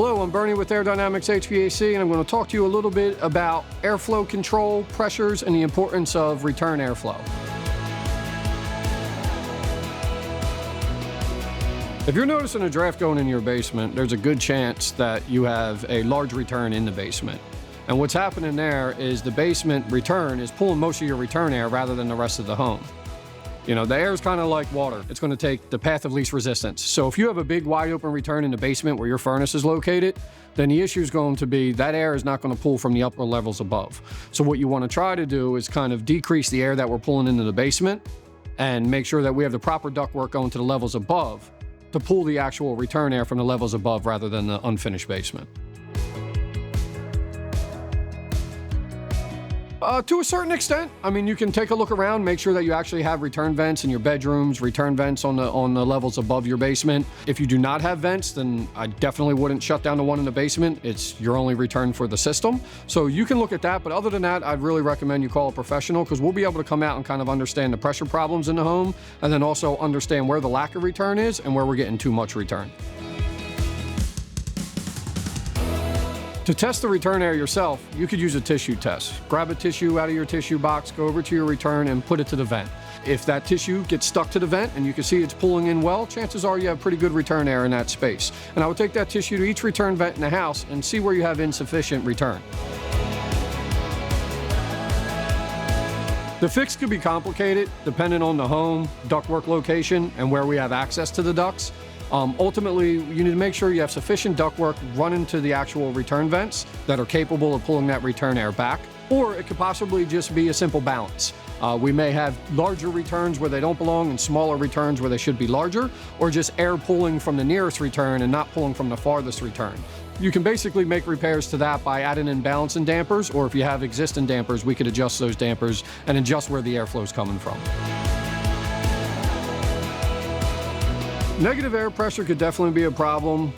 Hello, I'm Bernie with Air Dynamics HVAC, and I'm going to talk to you a little bit about airflow control, pressures, and the importance of return airflow. If you're noticing a draft going in your basement, there's a good chance that you have a large return in the basement. And what's happening there is the basement return is pulling most of your return air rather than the rest of the home. You know, the air is kind of like water. It's going to take the path of least resistance. So if you have a big wide open return in the basement where your furnace is located, then the issue is going to be that air is not going to pull from the upper levels above. So what you want to try to do is kind of decrease the air that we're pulling into the basement and make sure that we have the proper ductwork going to the levels above to pull the actual return air from the levels above rather than the unfinished basement. To a certain extent, I mean, you can take a look around, make sure that you actually have return vents in your bedrooms, return vents on the levels above your basement. If you do not have vents, then I definitely wouldn't shut down the one in the basement. It's your only return for the system. So you can look at that, but other than that, I'd really recommend you call a professional because we'll be able to come out and kind of understand the pressure problems in the home and then also understand where the lack of return is and where we're getting too much return. To test the return air yourself, you could use a tissue test. Grab a tissue out of your tissue box, go over to your return and put it to the vent. If that tissue gets stuck to the vent and you can see it's pulling in well, chances are you have pretty good return air in that space. And I would take that tissue to each return vent in the house and see where you have insufficient return. The fix could be complicated depending on the home, ductwork location, and where we have access to the ducts. Ultimately, you need to make sure you have sufficient ductwork running to the actual return vents that are capable of pulling that return air back, or it could possibly just be a simple balance. We may have larger returns where they don't belong and smaller returns where they should be larger, or just air pulling from the nearest return and not pulling from the farthest return. You can basically make repairs to that by adding in balancing dampers, or if you have existing dampers, we could adjust those dampers and adjust where the airflow is coming from. Negative air pressure could definitely be a problem.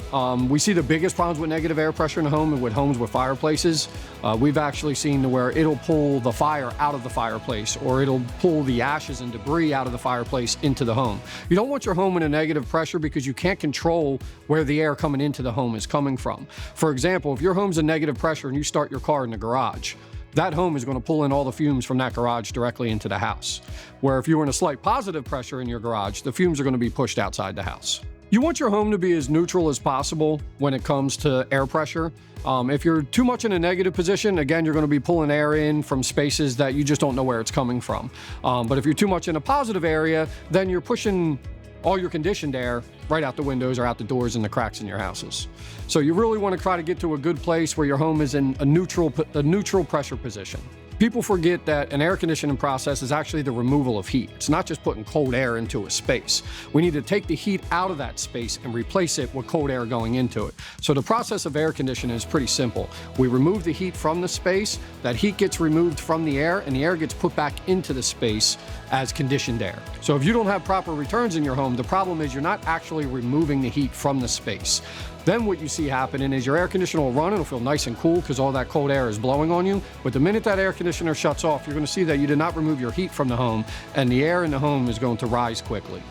We see the biggest problems with negative air pressure in a home and with homes with fireplaces. We've actually seen to where it'll pull the fire out of the fireplace or it'll pull the ashes and debris out of the fireplace into the home. You don't want your home in a negative pressure because you can't control where the air coming into the home is coming from. For example, if your home's a negative pressure and you start your car in the garage, that home is going to pull in all the fumes from that garage directly into the house. Where if you were in a slight positive pressure in your garage, the fumes are going to be pushed outside the house. You want your home to be as neutral as possible when it comes to air pressure. If you're too much in a negative position, again, you're going to be pulling air in from spaces that you just don't know where it's coming from. But if you're too much in a positive area, then you're pushing all your conditioned air right out the windows or out the doors and the cracks in your houses. So you really want to try to get to a good place where your home is in a neutral pressure position. People forget that an air conditioning process is actually the removal of heat. It's not just putting cold air into a space. We need to take the heat out of that space and replace it with cold air going into it. So the process of air conditioning is pretty simple. We remove the heat from the space, that heat gets removed from the air, and the air gets put back into the space as conditioned air. So if you don't have proper returns in your home, the problem is you're not actually removing the heat from the space. Then what you see happening is your air conditioner will run and it'll feel nice and cool because all that cold air is blowing on you. But the minute that air conditioner shuts off, you're going to see that you did not remove your heat from the home and the air in the home is going to rise quickly.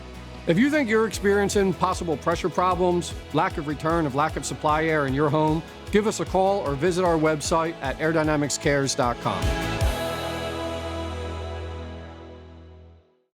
If you think you're experiencing possible pressure problems, lack of return, lack of supply air in your home, give us a call or visit our website at airdynamicscares.com.